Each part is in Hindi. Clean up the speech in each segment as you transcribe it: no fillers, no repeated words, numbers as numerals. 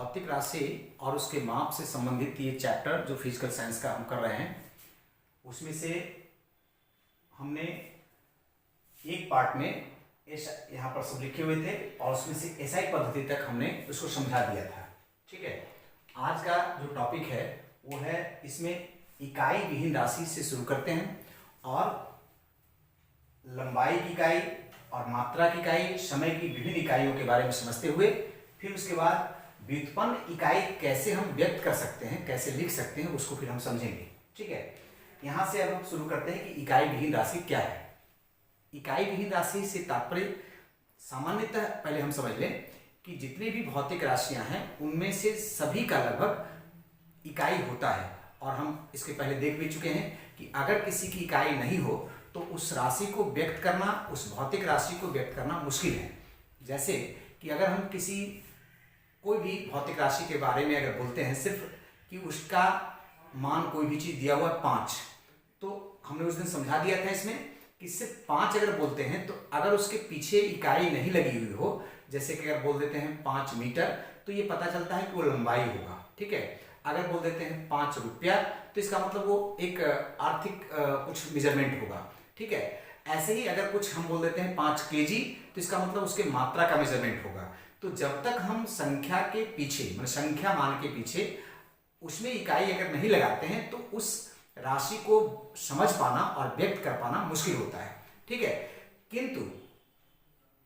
भौतिक राशि और उसके माप से संबंधित ये चैप्टर जो फिजिकल साइंस का हम कर रहे हैं, उसमें से हमने एक पार्ट में यहाँ पर सब लिखे हुए थे और उसमें से एसआई पद्धति तक हमने उसको समझा दिया था। ठीक है, आज का जो टॉपिक है वो है, इसमें इकाई विहीन राशि से शुरू करते हैं और लंबाई की इकाई और मात्रा की इकाई, समय की विभिन्न इकाइयों के बारे में समझते हुए फिर उसके बाद व्युत्पन्न इकाई कैसे हम व्यक्त कर सकते हैं, कैसे लिख सकते हैं, उसको फिर हम समझेंगे। ठीक है, यहां से अब हम शुरू करते हैं कि इकाई विहीन राशि क्या है। इकाई विहीन राशि से तात्पर्य सामान्यतः पहले हम समझ लें कि जितनी भी भौतिक राशियां हैं उनमें से सभी का लगभग इकाई होता है, और हम इसके पहले देख भी चुके हैं कि अगर किसी की इकाई नहीं हो तो उस राशि को व्यक्त करना, उस भौतिक राशि को व्यक्त करना मुश्किल है। जैसे कि अगर हम कोई भी भौतिक राशि के बारे में अगर बोलते हैं सिर्फ कि उसका मान कोई भी चीज दिया हुआ है 5, तो हमने उस दिन समझा दिया था इसमें कि सिर्फ 5 अगर बोलते हैं तो अगर उसके पीछे इकाई नहीं लगी हुई हो, जैसे कि अगर बोल देते हैं 5 मीटर, तो ये पता चलता है कि वो लंबाई होगा। ठीक है, अगर बोल देते हैं 5 रुपया तो इसका मतलब वो एक आर्थिक कुछ मेजरमेंट होगा। ठीक है, ऐसे ही अगर कुछ हम बोल देते हैं 5 केजी तो इसका मतलब उसके मात्रा का मेजरमेंट होगा। तो जब तक हम संख्या के पीछे, मतलब संख्या मान के पीछे उसमें इकाई अगर नहीं लगाते हैं तो उस राशि को समझ पाना और व्यक्त कर पाना मुश्किल होता है। ठीक है, किंतु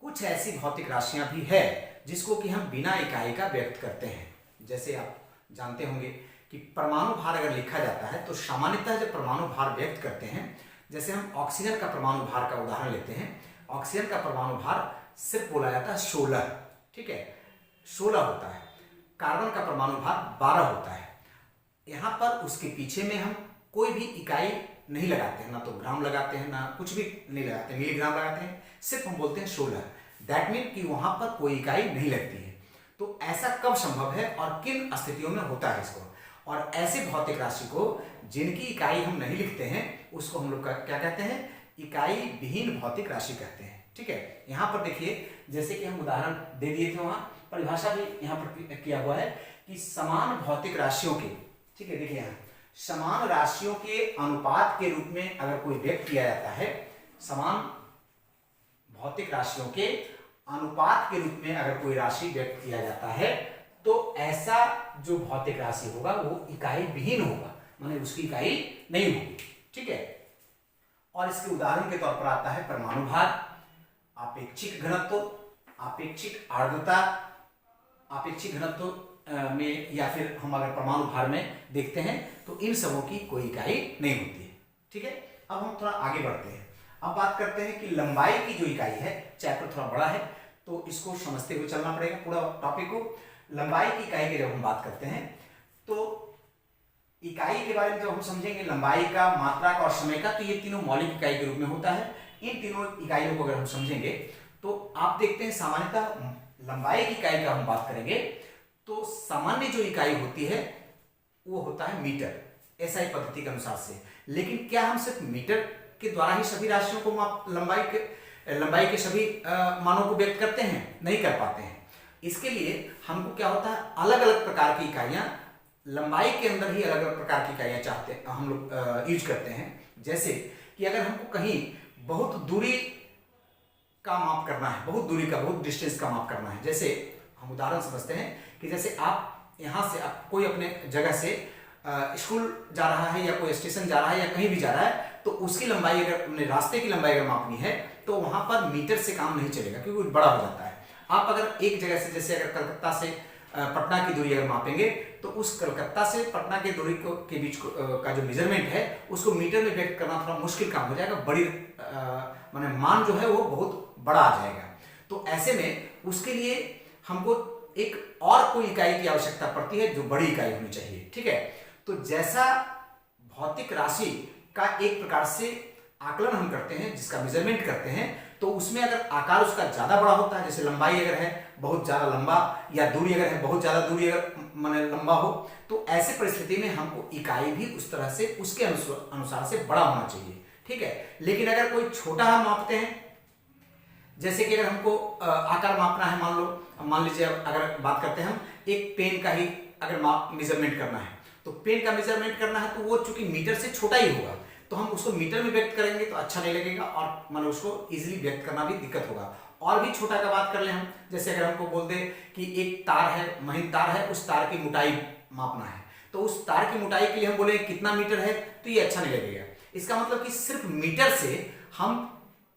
कुछ ऐसी भौतिक राशियां भी है जिसको कि हम बिना इकाई का व्यक्त करते हैं। जैसे आप जानते होंगे कि परमाणु भार अगर लिखा जाता है तो सामान्यतः जब परमाणु भार व्यक्त करते हैं, जैसे हम ऑक्सीजन का परमाणु भार का उदाहरण लेते हैं, ऑक्सीजन का परमाणु भार सिर्फ बोला जाता है 16। ठीक है, 16 होता है। कार्बन का परमाणु भार 12 होता है। यहां पर उसके पीछे में हम कोई भी इकाई नहीं लगाते हैं, ना तो ग्राम लगाते हैं, ना कुछ भी नहीं लगाते, मिलीग्राम लगाते हैं, सिर्फ हम बोलते हैं 16। दैट मीन कि वहां पर कोई इकाई नहीं लगती है। तो ऐसा कब संभव है और किन स्थितियों में होता है इसको, और ऐसे भौतिक राशि को जिनकी इकाई हम नहीं लिखते हैं उसको हम लोग क्या कहते हैं, इकाई विहीन भौतिक राशि कहते हैं। ठीक है, यहां पर देखिए, जैसे कि हम उदाहरण दे दिए थे, वहां परिभाषा भी यहां पर किया हुआ है कि समान भौतिक राशियों के, ठीक है, देखिए यहां समान राशियों के अनुपात के रूप में अगर कोई व्यक्त किया जाता है, समान भौतिक राशियों के अनुपात के रूप में अगर कोई राशि व्यक्त किया जाता है तो ऐसा जो भौतिक राशि होगा वो इकाई विहीन होगा, माने उसकी इकाई नहीं होगी। ठीक है, और इसके उदाहरण के तौर पर आता है परमाणु भार, आपेक्षिक घनत्व, आपेक्षिक आर्द्रता, आपेक्षिक घनत्व में, या फिर हम अगर परमाणु भार में देखते हैं तो इन सबों की कोई इकाई नहीं होती है। ठीक है, अब हम थोड़ा आगे बढ़ते हैं। अब बात करते हैं कि लंबाई की जो इकाई है, चैप्टर थोड़ा बड़ा है तो इसको समझते हुए चलना पड़ेगा पूरा टॉपिक को। लंबाई की इकाई की जब हम बात करते हैं तो इकाई के बारे में जब हम समझेंगे, लंबाई का, मात्रा का और समय का, तो ये तीनों मौलिक इकाई के रूप में होता है। इन तीनों इकाइयों को अगर हम समझेंगे तो आप देखते हैं सामान्यतः लंबाई की इकाई का हम बात करेंगे तो सामान्य जो इकाई होती है वो होता है मीटर, एसआई पद्धति के अनुसार से। लेकिन क्या हम सिर्फ मीटर के द्वारा ही सभी राशियों को लंबाई के सभी मानों को व्यक्त करते हैं? नहीं कर पाते हैं। इसके लिए हमको क्या होता है, अलग अलग प्रकार की इकाइयां, लंबाई के अंदर ही अलग अलग प्रकार की इकाइयां चाहते हैं, हम लोग यूज करते हैं। जैसे कि अगर हमको कहीं बहुत दूरी का माप करना है, बहुत डिस्टेंस का माप करना है, जैसे हम उदाहरण समझते हैं कि जैसे आप यहाँ से कोई अपने जगह से स्कूल जा रहा है या कोई स्टेशन जा रहा है या कहीं भी जा रहा है, तो उसकी लंबाई अगर अपने रास्ते की लंबाई अगर मापनी है तो वहां पर मीटर से काम नहीं चलेगा क्योंकि वो बड़ा हो जाता है। आप अगर एक जगह से, जैसे अगर कलकत्ता से पटना की दूरी अगर मापेंगे तो उस कलकत्ता से पटना की दूरी के बीच का जो मेजरमेंट है उसको मीटर में व्यक्त करना थोड़ा मुश्किल काम हो जाएगा, बड़ी माने मान जो है वो बहुत बड़ा आ जाएगा। तो ऐसे में उसके लिए हमको एक और कोई इकाई की आवश्यकता पड़ती है जो बड़ी इकाई होनी चाहिए। ठीक है, तो जैसा भौतिक राशि का एक प्रकार से आकलन हम करते हैं, जिसका मेजरमेंट करते हैं, तो उसमें अगर आकार उसका ज्यादा बड़ा होता है, जैसे लंबाई अगर है बहुत ज्यादा लंबा, या दूरी अगर है बहुत ज्यादा दूरी अगर माने लंबा हो, तो ऐसे परिस्थिति में हमको इकाई भी उस तरह से उसके अनुसार से बड़ा होना चाहिए। ठीक है, लेकिन अगर कोई छोटा हम मापते हैं, जैसे कि अगर हमको आकार मापना है, मान लीजिए अगर बात करते हैं हम एक पेन का ही अगर मेजरमेंट करना है, तो पेन का मेजरमेंट करना है तो वो चूंकि मीटर से छोटा ही होगा, तो हम उसको मीटर में व्यक्त करेंगे तो अच्छा नहीं लगेगा और मतलब उसको इजीली व्यक्त करना भी दिक्कत होगा। और भी छोटा का बात कर ले हम, जैसे अगर हमको बोल दे कि एक तार है, महीन तार है, उस तार की मोटाई मापना है, तो उस तार की मोटाई के लिए हम बोले कितना मीटर है, तो ये अच्छा नहीं लगेगा। इसका मतलब कि सिर्फ मीटर से हम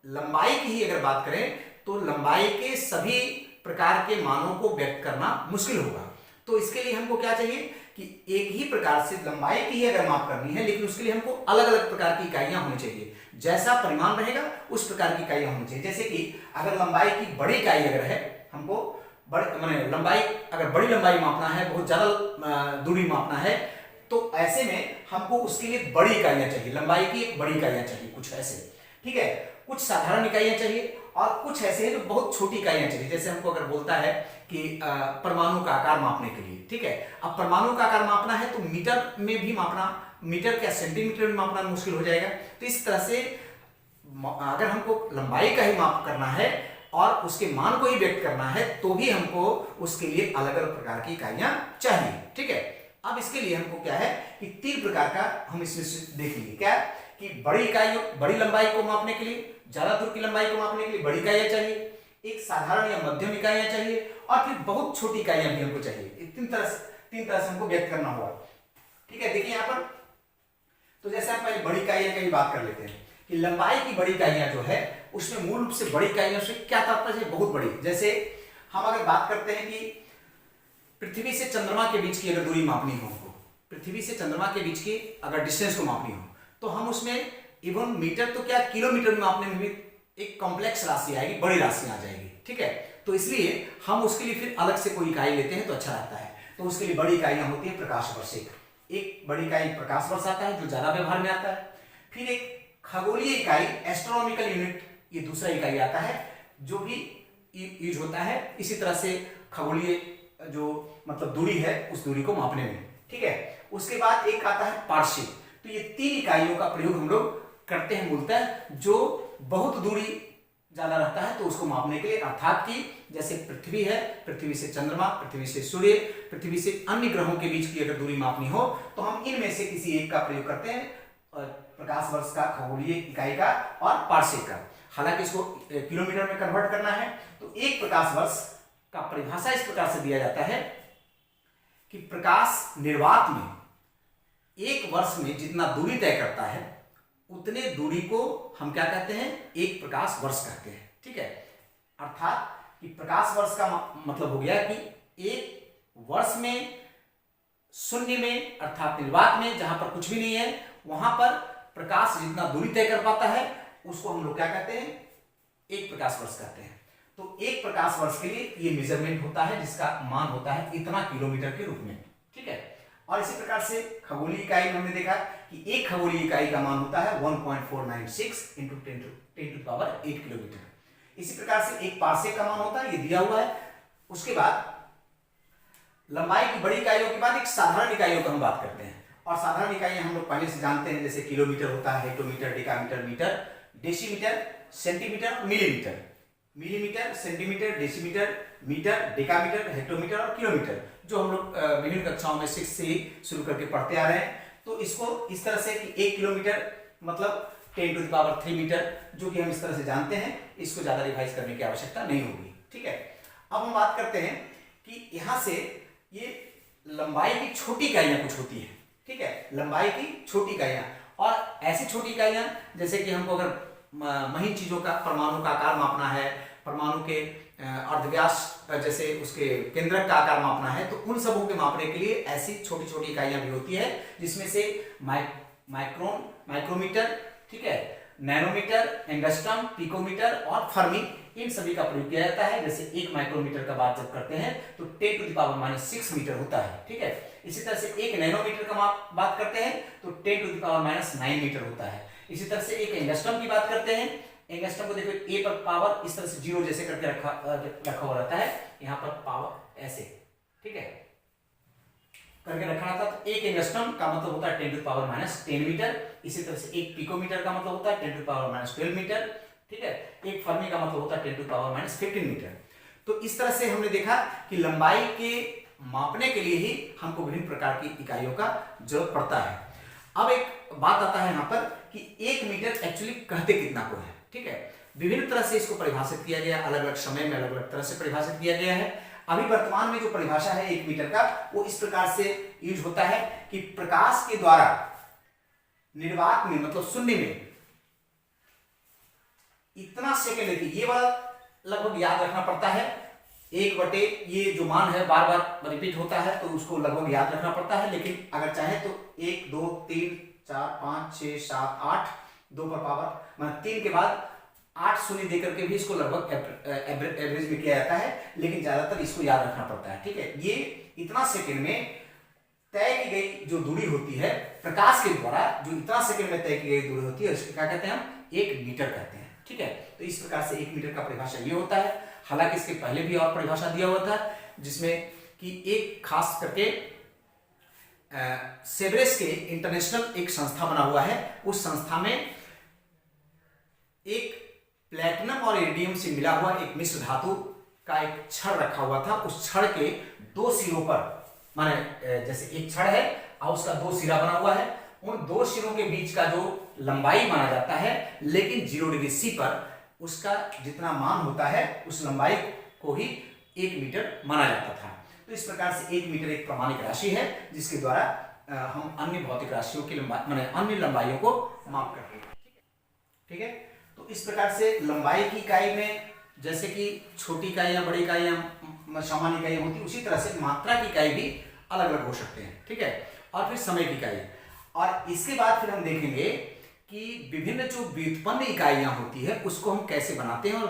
लंबाई की ही अगर बात करें तो लंबाई के सभी प्रकार के मानों को व्यक्त करना मुश्किल होगा। तो इसके लिए हमको क्या चाहिए कि एक ही प्रकार से लंबाई की ही अगर माप करनी है, लेकिन उसके लिए हमको अलग अलग प्रकार की इकाइयां होनी चाहिए। जैसा परिमाण रहेगा उस प्रकार की इकाइयां होनी चाहिए। जैसे कि अगर लंबाई की बड़ी इकाई अगर है, हमको माने लंबाई अगर बड़ी लंबाई मापना है, बहुत ज्यादा दूरी मापना है, तो ऐसे में हमको उसके लिए बड़ी इकाइयां चाहिए, लंबाई की बड़ी इकाइयां चाहिए कुछ ऐसे, ठीक है। कुछ साधारण इकाइयां चाहिए और कुछ ऐसे हैं जो बहुत छोटी इकाइयां चाहिए। जैसे हमको अगर बोलता है कि परमाणु का आकार मापने के लिए, ठीक है, अब परमाणु का आकार मापना है तो मीटर में भी मापना, मीटर क्या सेंटीमीटर में मापना मुश्किल हो जाएगा। तो इस तरह से अगर हमको लंबाई का ही माप करना है और उसके मान को ही व्यक्त करना है, तो भी हमको उसके लिए अलग अलग प्रकार की इकाइयां चाहिए, ठीक है। अब इसके लिए हमको क्या है कि 3 प्रकार का हम इसमें देख लीजिए, क्या कि बड़ी इकाइयों, बड़ी लंबाई को मापने के लिए, ज्यादा दूर की लंबाई को मापने के लिए बड़ी इकाइयां चाहिए, एक साधारण या मध्यम इकाइयां चाहिए और फिर बहुत छोटी इकाइयां भी हमको चाहिए। 3 तरह से हमको व्यक्त करना होगा, ठीक है। देखिए यहाँ पर, तो जैसे हम पहले बड़ी इकाइयां की बात कर लेते हैं कि लंबाई की बड़ी इकाइयां जो है उसमें मूल रूप से बड़ी इकाइयों से क्या तात्पर्य है, बहुत बड़ी। जैसे हम अगर बात करते हैं कि पृथ्वी से चंद्रमा के बीच की अगर दूरी मापनी हो हमको, पृथ्वी से चंद्रमा के बीच की अगर डिस्टेंस को मापनी हो, तो हम उसमें इवन मीटर तो क्या किलोमीटर में मापने में भी एक कॉम्प्लेक्स राशि आएगी, बड़ी राशि आ जाएगी, ठीक है। तो इसलिए हम उसके लिए फिर अलग से कोई इकाई लेते हैं तो अच्छा रहता है। तो उसके लिए बड़ी इकाइयां होती है प्रकाश वर्ष, एक बड़ी इकाई प्रकाश वर्ष आता है जो ज्यादा व्यवहार में आता है। फिर एक खगोलीय इकाई एस्ट्रोनॉमिकल यूनिट, ये दूसरा इकाई आता है जो भी यूज होता है इसी तरह से खगोलीय जो मतलब दूरी है उस दूरी को मापने में, ठीक है। उसके बाद एक आता है पार्शिक। तो ये 3 इकाइयों का प्रयोग हम लोग करते हैं मूलतः, जो बहुत दूरी ज्यादा रहता है तो उसको मापने के लिए, अर्थात कि जैसे पृथ्वी है, पृथ्वी से चंद्रमा, पृथ्वी से सूर्य, पृथ्वी से अन्य ग्रहों के बीच की अगर दूरी मापनी हो तो हम इनमें से किसी एक का प्रयोग करते हैं, प्रकाश वर्ष का, खगोलीय इकाई का और पार्शिक का। हालांकि इसको किलोमीटर में कन्वर्ट करना है तो एक प्रकाश वर्ष का परिभाषा इस प्रकार से दिया जाता है कि प्रकाश निर्वात में एक वर्ष में जितना दूरी तय करता है उतने दूरी को हम क्या कहते हैं, एक प्रकाश वर्ष कहते हैं, ठीक है। अर्थात कि प्रकाश वर्ष का मतलब हो गया कि एक वर्ष में शून्य में अर्थात निर्वात में जहां पर कुछ भी नहीं है वहां पर प्रकाश जितना दूरी तय कर पाता है उसको हम लोग क्या कहते हैं, एक प्रकाश वर्ष कहते हैं। तो एक प्रकाश वर्ष के लिए ये मेजरमेंट होता है जिसका मान होता है इतना किलोमीटर के रूप में, ठीक है। और इसी प्रकार से खगोलीय इकाई में हमने देखा कि एक खगोलीय इकाई का मान होता है 1.496 × 10⁸ किलोमीटर। इसी प्रकार से एक पार्सेक का मान होता है, ये दिया हुआ है। उसके बाद लंबाई की बड़ी इकाइयों के बाद एक साधारण इकाइयों की हम बात करते हैं, और साधारण इकाइयां हम लोग पहले से जानते हैं, जैसे किलोमीटर होता है, hectometre, decametre, metre, decimetre, centimetre, millimetre, millimetre, centimetre, decimetre, metre, decametre, hectometre और किलोमीटर, जो हम लोग विभिन्न कक्षाओं में 6 से शुरू करके पढ़ते आ रहे हैं। तो इसको इस तरह से कि 1 किलोमीटर मतलब 10⁻³ मीटर, जो कि हम इस तरह से जानते हैं, इसको ज्यादा रिवाइज करने की आवश्यकता नहीं होगी, ठीक है। अब हम बात करते हैं कि यहां से ये लंबाई की छोटी इकाइयां कुछ होती है, ठीक है, लंबाई की छोटी इकाइयां। और ऐसी छोटी इकाइयां जैसे कि हमको अगर महीन चीजों का, परमाणु का आकार मापना है, परमाणु के अर्धव्यास जैसे उसके केंद्रक का आकार मापना है, तो उन सबों के मापने के लिए ऐसी छोटी छोटी इकाइयां भी होती है, जिसमें से माइक्रोन, माइक्रोमीटर, ठीक है, नैनोमीटर, एंगस्ट्रम, पिकोमीटर और फर्मी, इन सभी का प्रयोग किया जाता है। जैसे 1 माइक्रोमीटर का बात जब करते हैं तो 10⁻⁻6 मीटर होता है, ठीक है। इसी तरह से 1 नैनोमीटर का बात करते हैं तो 10⁻⁹ मीटर होता है। इसी तरह से एक एंगस्ट्रम की बात करते हैं, एंगस्ट्रम को देखो ए पर पावर इस तरह से 0 जैसे करके रखा हुआ रहता है, यहाँ पर पावर ऐसे, ठीक है, करके रखा रहता है। तो एक एंगस्ट्रम का मतलब होता है 10⁻⁻10 मीटर। इसी तरह से एक पिकोमीटर का मतलब होता है 10⁻12 मीटर। ठीक है। एक फर्मी का मतलब होता है 10⁻⁻15 मीटर। तो इस तरह से हमने देखा कि लंबाई के मापने के लिए ही हमको विभिन्न प्रकार की इकाइयों का जरूरत पड़ता है। अब एक बात आता है यहाँ पर कि 1 मीटर एक्चुअली कहते कितना को है, ठीक है। विभिन्न तरह से इसको परिभाषित किया गया, अलग अलग समय में अलग अलग तरह से परिभाषित किया गया है। अभी वर्तमान में जो परिभाषा है 1 मीटर का, वो इस प्रकार से यूज होता है कि प्रकाश के द्वारा निर्वात में, मतलब शून्य में इतना सेकेंड लेती, ये वाला लगभग याद रखना पड़ता है। 1 ये जो मान है बार बार रिपीट होता है, तो उसको लगभग याद रखना पड़ता है। लेकिन अगर चाहे तो 1 2 3 4 5 6 7 8 2 पर पावर मतलब 3 के बाद 8 शून्य देकर के भी इसको लगभग एवरेज में किया जाता है, लेकिन ज्यादातर इसको याद रखना पड़ता है, ठीक है। ये इतना सेकेंड में तय की गई जो दूरी होती है प्रकाश के द्वारा, जो इतना सेकेंड में तय की गई दूरी होती है, इसको क्या कहते हैं हम? 1 मीटर कहते हैं, ठीक है। तो इस प्रकार से 1 मीटर का परिभाषा ये होता है। हालांकि इसके पहले भी और परिभाषा दिया हुआ था, जिसमें कि एक खास करके सेब्रेस के इंटरनेशनल एक संस्था बना हुआ है। उस संस्था में एक प्लेटिनम और इरिडियम से मिला हुआ एक मिश्र धातु का एक छड़ रखा हुआ था। उस छड़ के 2 सिरों पर, माने जैसे एक छड़ है और उसका 2 सिरा बना हुआ है, उन 2 सिरों के बीच का जो लंबाई माना जाता है, लेकिन 0 डिग्री सी पर उसका जितना मान होता है उस लंबाई को ही 1 मीटर माना जाता था। तो इस प्रकार से 1 मीटर एक प्रामाणिक राशि है, जिसके द्वारा हम अन्य भौतिक राशियों की लंबाई, माने अन्य लंबाइयों को माप करते हैं, ठीक है। तो इस प्रकार से लंबाई की इकाई में जैसे कि छोटी इकाई या बड़ी इकाई या सामान्य इकाई होती है, उसी तरह से मात्रा की इकाई भी अलग अलग हो सकते हैं, ठीक है। और फिर समय की इकाई, और इसके बाद फिर हम देखेंगे कि विभिन्न जो व्युत्पन्न इकाइयां होती है उसको हम कैसे बनाते हैं, और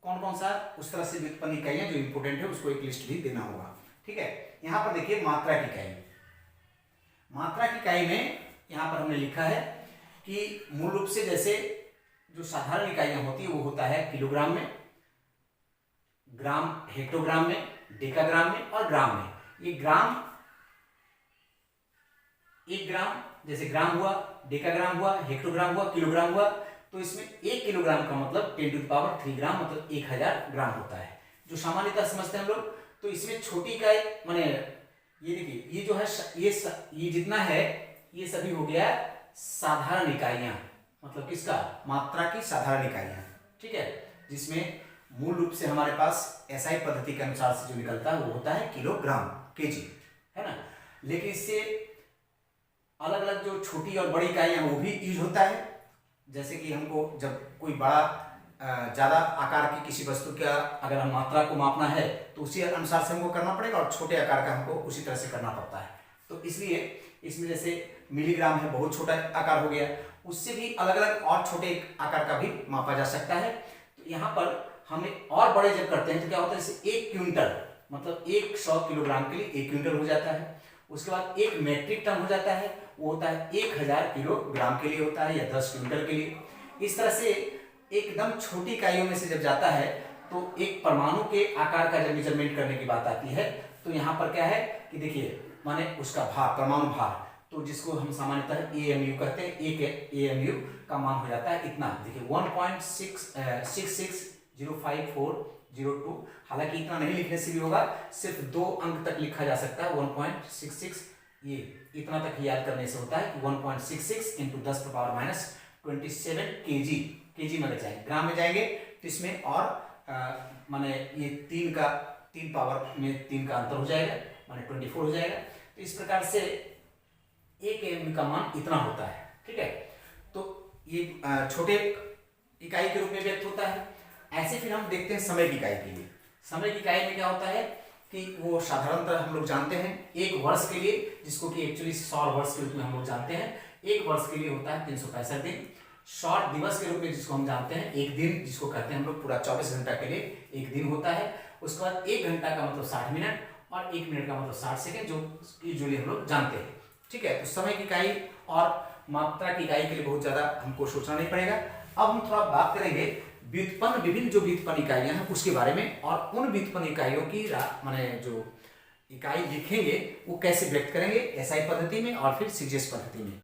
कौन कौन सा उस तरह से व्युत्पन्न इकाइयां जो इंपोर्टेंट है उसको एक लिस्ट भी देना होगा, ठीक है। यहां पर देखिए मात्रा की इकाई। मात्रा की इकाई में यहां पर हमने लिखा है कि मूल रूप से जैसे जो साधारण इकाइयां होती है वो होता है किलोग्राम में, ग्राम, हेक्टोग्राम में, डेकाग्राम में और ग्राम में। ये ग्राम, 1 ग्राम जैसे ग्राम हुआ, डेकाग्राम हुआ, हेक्टोग्राम हुआ, किलोग्राम हुआ। तो इसमें 1 किलोग्राम का मतलब 10⁻³ ग्राम, मतलब 1000 ग्राम होता है, जो सामान्यतः समझते हैं हम लोग। तो इसमें छोटी इकाई माने ये देखिए, ये जो है ये जितना है ये सभी हो गया साधारण इकाइयां, मतलब किसका? मात्रा की साधारण इकाइयां, ठीक है। जिसमें मूल रूप से हमारे पास एसआई पद्धति के अनुसार से जो निकलता है वो होता है किलोग्राम, केजी, है ना। लेकिन इससे अलग अलग जो छोटी और बड़ी इकाइयां वो भी यूज होता है। जैसे कि हमको जब कोई बड़ा ज्यादा आकार की किसी वस्तु का अगर हम मात्रा को मापना है तो उसी अनुसार से हमको करना पड़ेगा, और छोटे आकार का हमको उसी तरह से करना पड़ता है। तो इसलिए इसमें जैसे मिलीग्राम है, बहुत छोटा आकार हो गया, उससे भी अलग अलग और छोटे आकार का भी मापा जा सकता है। तो यहाँ पर हमें और बड़े जब करते हैं तो क्या होता है, जैसे 1 क्विंटल मतलब 100 किलोग्राम के लिए 1 क्विंटल हो जाता है। उसके बाद 1 मेट्रिक टन हो जाता है, वो होता है 1000 किलोग्राम के लिए होता है, या 10 क्विंटल के लिए। इस तरह से एकदम छोटी इकाइयों में से जब जाता है तो एक परमाणु के आकार का जब मेजरमेंट करने की बात आती है तो यहाँ पर क्या है कि देखिए, माने उसका भार, परमाणु भार, तो जिसको हम सामान्यतः AMU कहते हैं, एक AMU का मान हो जाता है इतना। देखिए 1.66054002। हालांकि इतना नहीं लिखने से भी होगा, सिर्फ 2 अंक तक लिखा जा सकता है। 1.66 ये इतना तक याद करने से होता है कि 1.66 × 10⁻27 केजी में जाएंगे, ग्राम में जाएंगे तो इसमें और माने ये 3 पावर में 3 का अंतर हो जाएगा, माने 24 हो जाएगा। तो इस प्रकार से 1 AMU का मान इतना होता है, ठीक है। तो ये छोटे इकाई के रूप में व्यक्त होता है। ऐसे फिर हम देखते हैं समय की इकाई के लिए। समय की इकाई में क्या होता है कि वो साधारणतः हम लोग जानते हैं 1 वर्ष के लिए, जिसको कि एक्चुअली 100 वर्ष के रूप में हम लोग जानते हैं, 1 वर्ष के लिए होता है 365 दिन। 100 दिवस के रूप में जिसको हम जानते हैं 1 दिन, जिसको कहते हैं हम लोग पूरा 24 घंटा के लिए 1 दिन होता है। उसके बाद 1 घंटा का मतलब 60 मिनट, और 1 मिनट का मतलब 60 सेकेंड, जो यूजुअली हम लोग जानते हैं, ठीक है। तो समय की इकाई और मात्रा की इकाई के लिए बहुत ज्यादा हमको सोचना नहीं पड़ेगा। अब हम थोड़ा बात करेंगे व्युत्पन्न, विभिन्न जो व्युत्पन्न इकाइयां हैं उसके बारे में, और उन व्युत्पन्न इकाइयों की माने जो इकाई लिखेंगे वो कैसे व्यक्त करेंगे, एसआई पद्धति में और फिर सीजीएस पद्धति में।